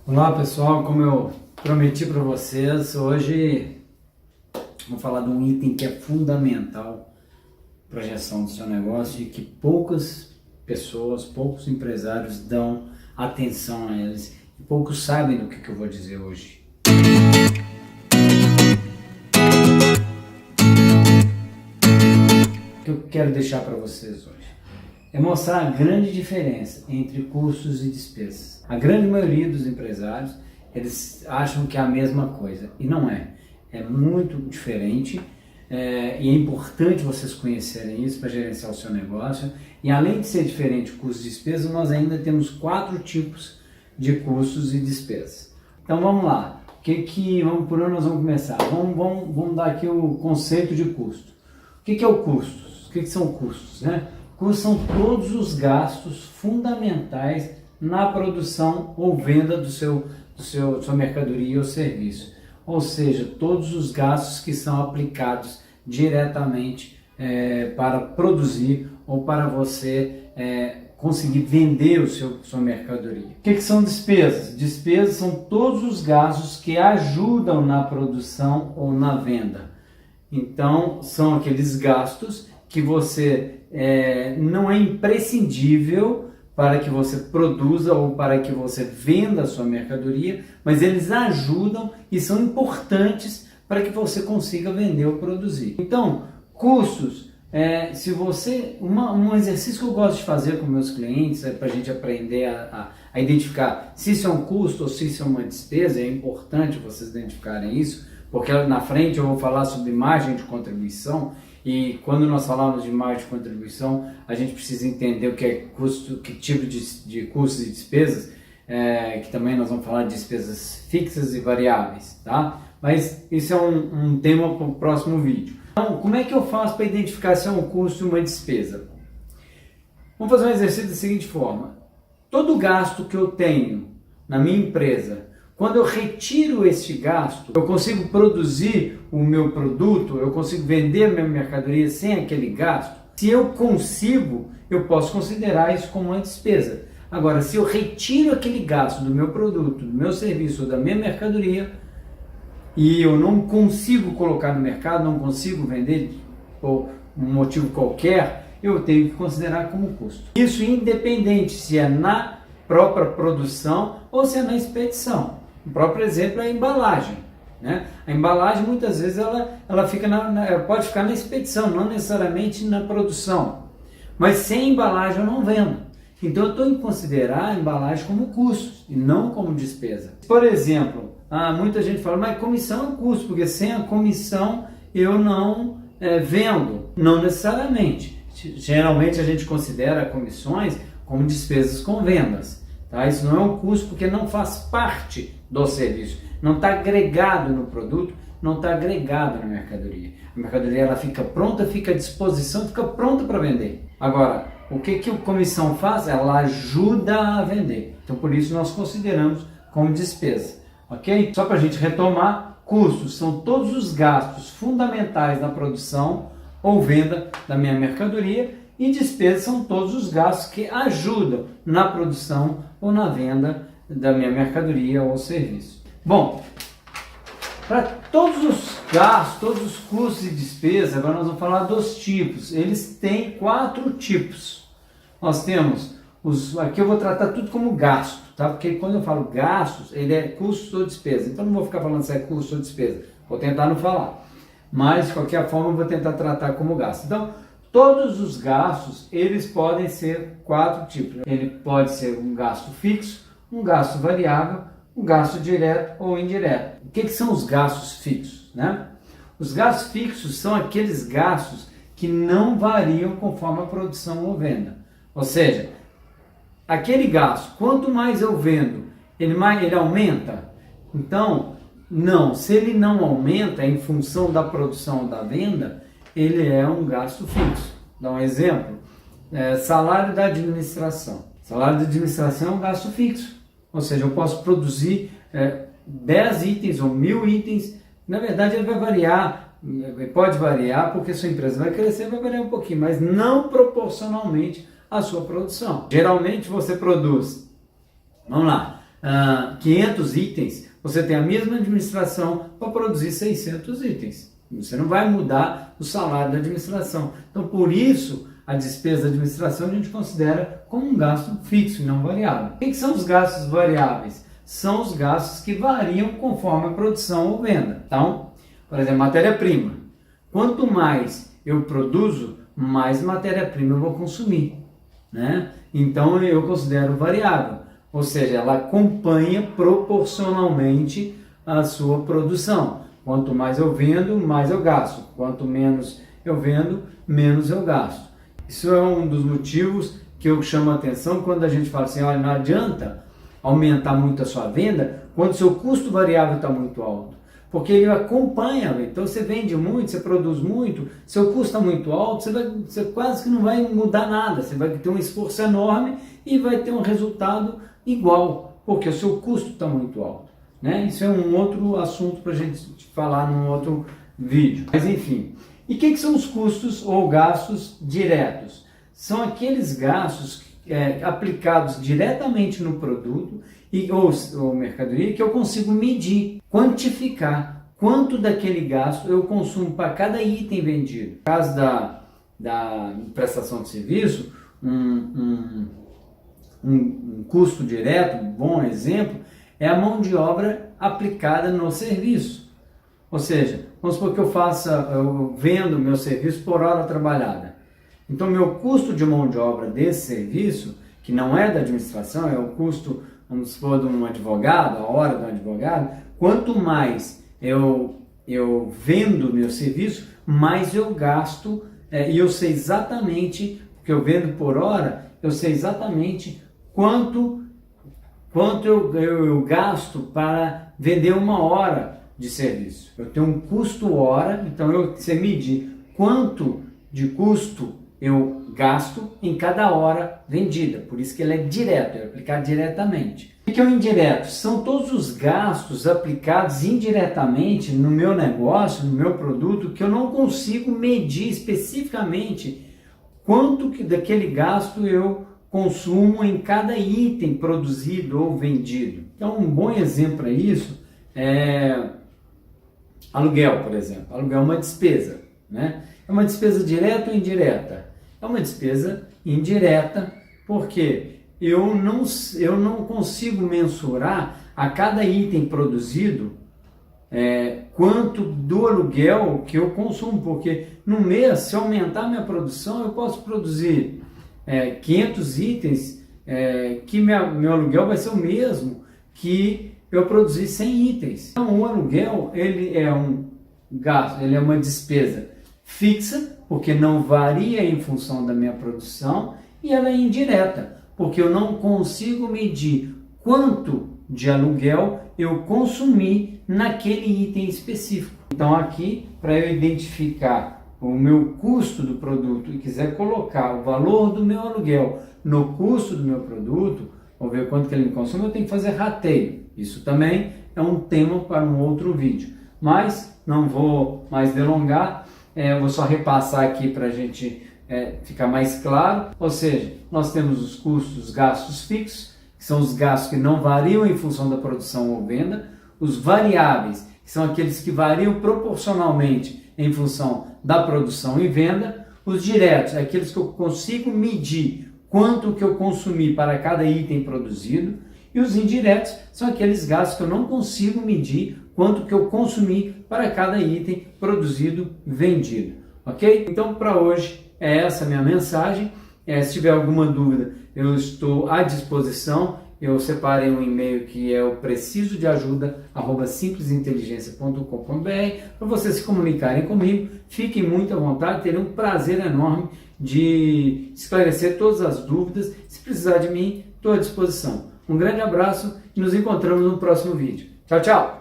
Olá pessoal, como eu prometi para vocês, hoje vou falar de um item que é fundamental para a gestão do seu negócio e que poucas pessoas, poucos empresários dão atenção a eles e poucos sabem do que eu vou dizer hoje. O que eu quero deixar para vocês hoje é mostrar a grande diferença entre custos e despesas. A grande maioria dos empresários, eles acham que é a mesma coisa, e não é. É muito diferente, e é importante vocês conhecerem isso para gerenciar o seu negócio. E além de ser diferente custos e despesas, nós ainda temos 4 tipos de custos e despesas. Então vamos lá, por onde nós vamos começar? Vamos dar aqui o conceito de custo. O que é o custo? O que são custos, né? Custos são todos os gastos fundamentais na produção ou venda da sua mercadoria ou serviço. Ou seja, todos os gastos que são aplicados diretamente para produzir ou para você conseguir vender sua mercadoria. O que são despesas? Despesas são todos os gastos que ajudam na produção ou na venda. Então, são aqueles gastos que você não é imprescindível para que você produza ou para que você venda a sua mercadoria, mas eles ajudam e são importantes para que você consiga vender ou produzir. Então, custos, um exercício que eu gosto de fazer com meus clientes para a gente aprender a identificar se isso é um custo ou se isso é uma despesa. É importante vocês identificarem isso, porque na frente eu vou falar sobre margem de contribuição. E quando nós falamos de margem de contribuição, a gente precisa entender o que é custo, que tipo de custos e despesas, que também nós vamos falar de despesas fixas e variáveis, tá? Mas isso é um tema para o próximo vídeo. Então, como é que eu faço para identificar se é um custo e uma despesa? Vamos fazer um exercício da seguinte forma: todo gasto que eu tenho na minha empresa, quando eu retiro este gasto, eu consigo produzir o meu produto, eu consigo vender a minha mercadoria sem aquele gasto? Se eu consigo, eu posso considerar isso como uma despesa. Agora, se eu retiro aquele gasto do meu produto, do meu serviço ou da minha mercadoria e eu não consigo colocar no mercado, não consigo vender por um motivo qualquer, eu tenho que considerar como custo. Isso independente se é na própria produção ou se é na expedição. O próprio exemplo é a embalagem, né? A embalagem muitas vezes ela fica pode ficar na expedição, não necessariamente na produção. Mas sem embalagem eu não vendo. Então eu tenho que considerar a embalagem como custo e não como despesa. Por exemplo, muita gente fala, mas comissão é um custo, porque sem a comissão eu não vendo. Não necessariamente. Geralmente a gente considera comissões como despesas com vendas. Tá? Isso não é um custo porque não faz parte do serviço, não está agregado no produto, não está agregado na mercadoria. A mercadoria ela fica pronta, fica à disposição, fica pronta para vender. Agora, o que a comissão faz? Ela ajuda a vender. Então, por isso nós consideramos como despesa. Ok? Só para a gente retomar, custos são todos os gastos fundamentais na produção ou venda da minha mercadoria. E despesas são todos os gastos que ajudam na produção ou na venda da minha mercadoria ou serviço. Bom, para todos os gastos, todos os custos e despesas, agora nós vamos falar dos tipos. Eles têm 4 tipos. Nós temos, aqui eu vou tratar tudo como gasto, tá? Porque quando eu falo gastos, ele é custo ou despesa. Então não vou ficar falando se é custo ou despesa. Vou tentar não falar. Mas, de qualquer forma, eu vou tentar tratar como gasto. Então, todos os gastos, eles podem ser 4 tipos. Ele pode ser um gasto fixo, um gasto variável, um gasto direto ou indireto. O que são os gastos fixos, né? Os gastos fixos são aqueles gastos que não variam conforme a produção ou venda. Ou seja, aquele gasto, quanto mais eu vendo, ele aumenta? Então, não. Se ele não aumenta em função da produção ou da venda, ele é um gasto fixo. Dá um exemplo, salário da administração. Salário da administração é um gasto fixo, ou seja, eu posso produzir 10 itens ou 1000 itens. Na verdade ele vai variar, pode variar porque sua empresa vai crescer, vai variar um pouquinho, mas não proporcionalmente à sua produção. Geralmente você produz, vamos lá, 500 itens, você tem a mesma administração para produzir 600 itens. Você não vai mudar o salário da administração. Então, por isso, a despesa da administração a gente considera como um gasto fixo e não variável. O que são os gastos variáveis? São os gastos que variam conforme a produção ou venda. Então, por exemplo, matéria-prima. Quanto mais eu produzo, mais matéria-prima eu vou consumir, né? Então, eu considero variável. Ou seja, ela acompanha proporcionalmente a sua produção. Quanto mais eu vendo, mais eu gasto. Quanto menos eu vendo, menos eu gasto. Isso é um dos motivos que eu chamo a atenção quando a gente fala assim, olha, não adianta aumentar muito a sua venda quando o seu custo variável está muito alto. Porque ele acompanha, então você vende muito, você produz muito, seu custo está muito alto, você quase que não vai mudar nada, você vai ter um esforço enorme e vai ter um resultado igual, porque o seu custo está muito alto, né? Isso é um outro assunto para a gente falar num outro vídeo. Mas enfim, e o que são os custos ou gastos diretos? São aqueles gastos aplicados diretamente no produto ou mercadoria que eu consigo medir, quantificar quanto daquele gasto eu consumo para cada item vendido. No caso da prestação de serviço, um custo direto, um bom exemplo, é a mão de obra aplicada no serviço. Ou seja, vamos supor que eu vendo meu serviço por hora trabalhada. Então, meu custo de mão de obra desse serviço, que não é da administração, é o custo, vamos supor, de um advogado, a hora de um advogado, quanto mais eu vendo meu serviço, mais eu gasto, e eu sei exatamente, porque eu vendo por hora, eu sei exatamente quanto eu gasto para vender uma hora de serviço. Eu tenho um custo hora, então você medir quanto de custo eu gasto em cada hora vendida. Por isso que ele é direto, é aplicado diretamente. O que é o indireto? São todos os gastos aplicados indiretamente no meu negócio, no meu produto, que eu não consigo medir especificamente quanto daquele gasto eu consumo em cada item produzido ou vendido. Então, um bom exemplo para isso é aluguel, por exemplo. Aluguel é uma despesa, né? É uma despesa direta ou indireta? É uma despesa indireta, porque eu não consigo mensurar a cada item produzido quanto do aluguel que eu consumo, porque no mês, se aumentar minha produção, eu posso produzir 500 itens, que meu aluguel vai ser o mesmo que eu produzir 100 itens. Então, o aluguel, ele é um gasto, ele é uma despesa fixa, porque não varia em função da minha produção, e ela é indireta, porque eu não consigo medir quanto de aluguel eu consumi naquele item específico. Então aqui, para eu identificar o meu custo do produto e quiser colocar o valor do meu aluguel no custo do meu produto, vou ver quanto que ele me consome, eu tenho que fazer rateio. Isso também é um tema para um outro vídeo, mas não vou mais delongar. Eu vou só repassar aqui para a gente ficar mais claro. Ou seja, nós temos os custos, gastos fixos, que são os gastos que não variam em função da produção ou venda. Os variáveis, que são aqueles que variam proporcionalmente em função da produção e venda. Os diretos, aqueles que eu consigo medir quanto que eu consumi para cada item produzido. E os indiretos são aqueles gastos que eu não consigo medir quanto que eu consumi para cada item produzido, vendido, ok? Então, para hoje, é essa a minha mensagem. Se tiver alguma dúvida, eu estou à disposição. Eu separei um e-mail que é o precisodeajuda@simplesinteligência.com.br para vocês se comunicarem comigo. Fiquem muito à vontade, terei um prazer enorme de esclarecer todas as dúvidas. Se precisar de mim, estou à disposição. Um grande abraço e nos encontramos no próximo vídeo. Tchau, tchau!